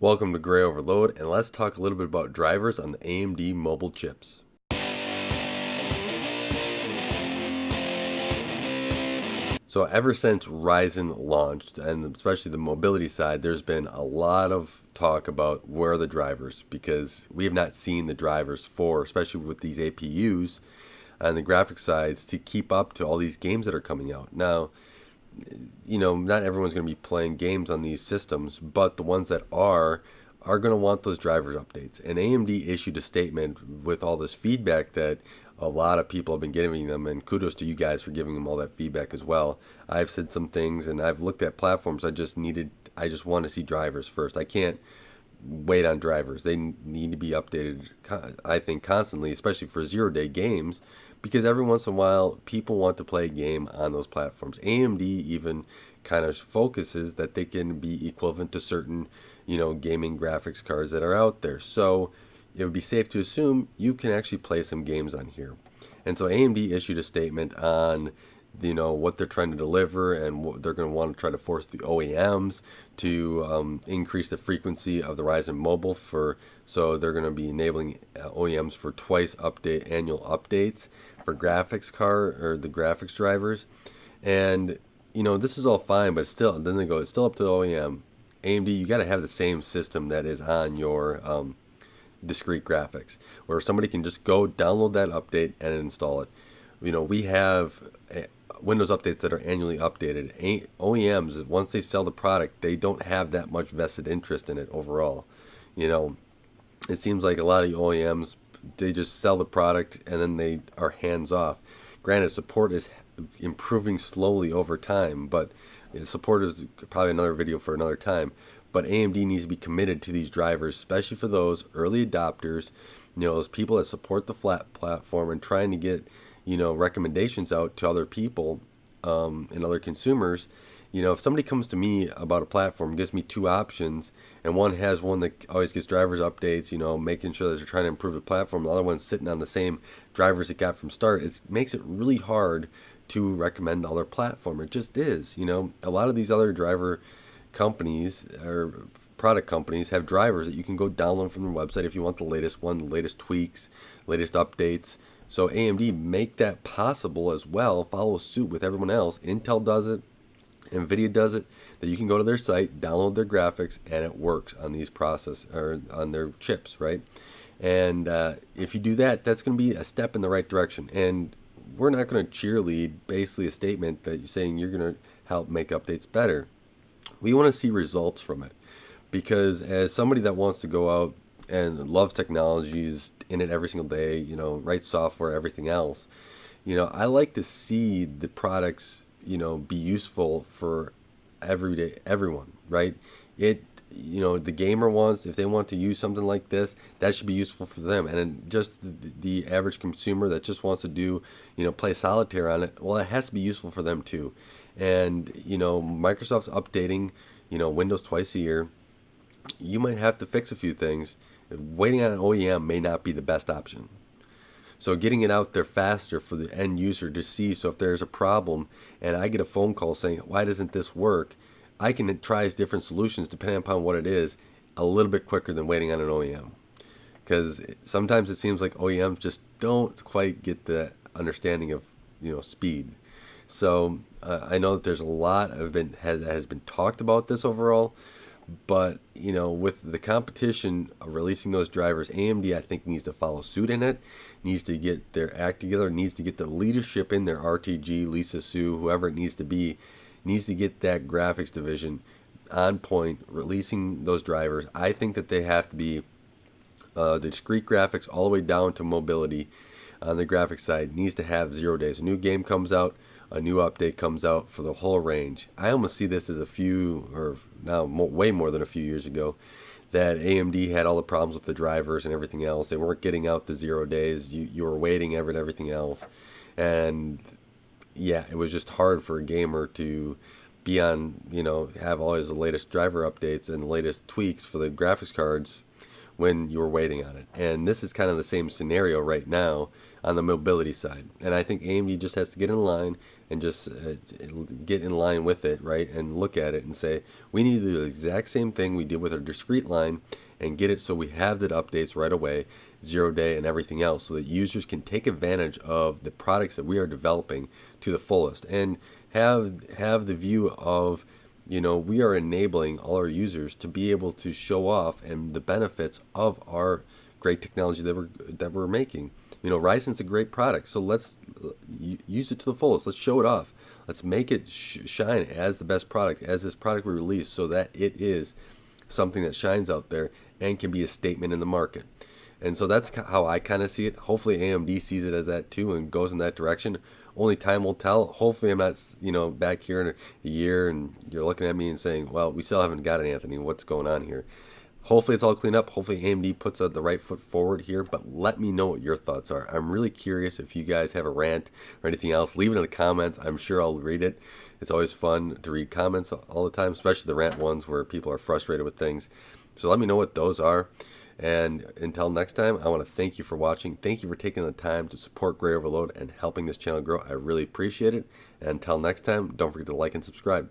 Welcome to Gray Overload, and let's talk a little bit about drivers on the AMD mobile chips. So ever since Ryzen launched, and especially the mobility side, there's been a lot of talk about where are the drivers, because we have not seen the drivers for, especially with these APUs on the graphics sides, to keep up to all these games that are coming out. Now, not everyone's going to be playing games on these systems, but the ones that are going to want those drivers updates. And AMD issued a statement with all this feedback that a lot of people have been giving them, and kudos to you guys for giving them all that feedback as well. I've said some things, and I've looked at platforms. I just want to see drivers first. I can't wait on drivers. They need to be updated, I think, constantly, especially for zero-day games, because every once in a while people want to play a game on those platforms. AMD even kind of focuses that they can be equivalent to certain, gaming graphics cards that are out there. So it would be safe to assume you can actually play some games on here. And so AMD issued a statement on what they're trying to deliver, and what they're going to want to try to force the OEMs to increase the frequency of the Ryzen Mobile so they're going to be enabling OEMs for twice annual updates for graphics card or the graphics drivers. And this is all fine, but still, then they go, it's still up to the OEM. AMD, you got to have the same system that is on your discrete graphics, where somebody can just go download that update and install it. We have Windows updates that are annually updated. OEMs, once they sell the product, they don't have that much vested interest in it overall. It seems like a lot of OEMs, they just sell the product and then they are hands off. Granted, support is improving slowly over time, but support is probably another video for another time. But AMD needs to be committed to these drivers, especially for those early adopters, those people that support the flat platform and trying to get, recommendations out to other people and other consumers. If somebody comes to me about a platform, gives me two options, and one has one that always gets drivers updates, making sure that they're trying to improve the platform, the other one's sitting on the same drivers it got from start, it makes it really hard to recommend the other platform. It just is. A lot of these other driver companies or product companies have drivers that you can go download from their website if you want the latest one, the latest tweaks, latest updates. So AMD, make that possible as well. Follow suit with everyone else. Intel does it, NVIDIA does it, that you can go to their site, download their graphics, and it works on these or on their chips, right? And if you do that, that's going to be a step in the right direction. And we're not going to cheerlead basically a statement that you're saying you're going to help make updates better. We want to see results from it, because as somebody that wants to go out and loves technologies in it every single day, write software, everything else, I like to see the products, be useful for everyone, right? The gamer wants, if they want to use something like this, that should be useful for them. And then just the average consumer that just wants to do, play solitaire on it, well, it has to be useful for them too. And, Microsoft's updating, Windows twice a year. You might have to fix a few things. Waiting on an OEM may not be the best option. So getting it out there faster for the end user to see. So if there's a problem and I get a phone call saying, why doesn't this work? I can try different solutions depending upon what it is a little bit quicker than waiting on an OEM. Because sometimes it seems like OEMs just don't quite get the understanding of, speed. So I know that there's a lot that has been talked about this overall. But, with the competition of releasing those drivers, AMD, I think, needs to follow suit in it, needs to get their act together, needs to get the leadership in their RTG, Lisa Su, whoever it needs to be, needs to get that graphics division on point, releasing those drivers. I think that they have to be the discrete graphics all the way down to mobility on the graphics side needs to have 0 days. A new game comes out, a new update comes out for the whole range. I almost see this as way more than a few years ago, that AMD had all the problems with the drivers and everything else. They weren't getting out the 0 days. You were waiting and everything else. And yeah, it was just hard for a gamer to be on, have always the latest driver updates and the latest tweaks for the graphics cards when you were waiting on it. And this is kind of the same scenario right now on the mobility side. And I think AMD just has to get in line and just get in line with it, right? And look at it and say, we need to do the exact same thing we did with our discrete line and get it so we have the updates right away, 0 day and everything else, so that users can take advantage of the products that we are developing to the fullest and have the view of, we are enabling all our users to be able to show off and the benefits of our great technology that we're making. Ryzen's a great product, so let's use it to the fullest. Let's show it off. Let's make it shine as the best product, as this product we release, so that it is something that shines out there and can be a statement in the market. And so that's how I kind of see it. Hopefully AMD sees it as that too and goes in that direction. Only time will tell. Hopefully I'm not, back here in a year and you're looking at me and saying, well, we still haven't got it, Anthony. What's going on here? Hopefully it's all cleaned up. Hopefully AMD puts the right foot forward here, but let me know what your thoughts are. I'm really curious if you guys have a rant or anything else. Leave it in the comments. I'm sure I'll read it. It's always fun to read comments all the time, especially the rant ones where people are frustrated with things. So let me know what those are. And until next time, I want to thank you for watching. Thank you for taking the time to support Gray Overload and helping this channel grow. I really appreciate it. And until next time, don't forget to like and subscribe.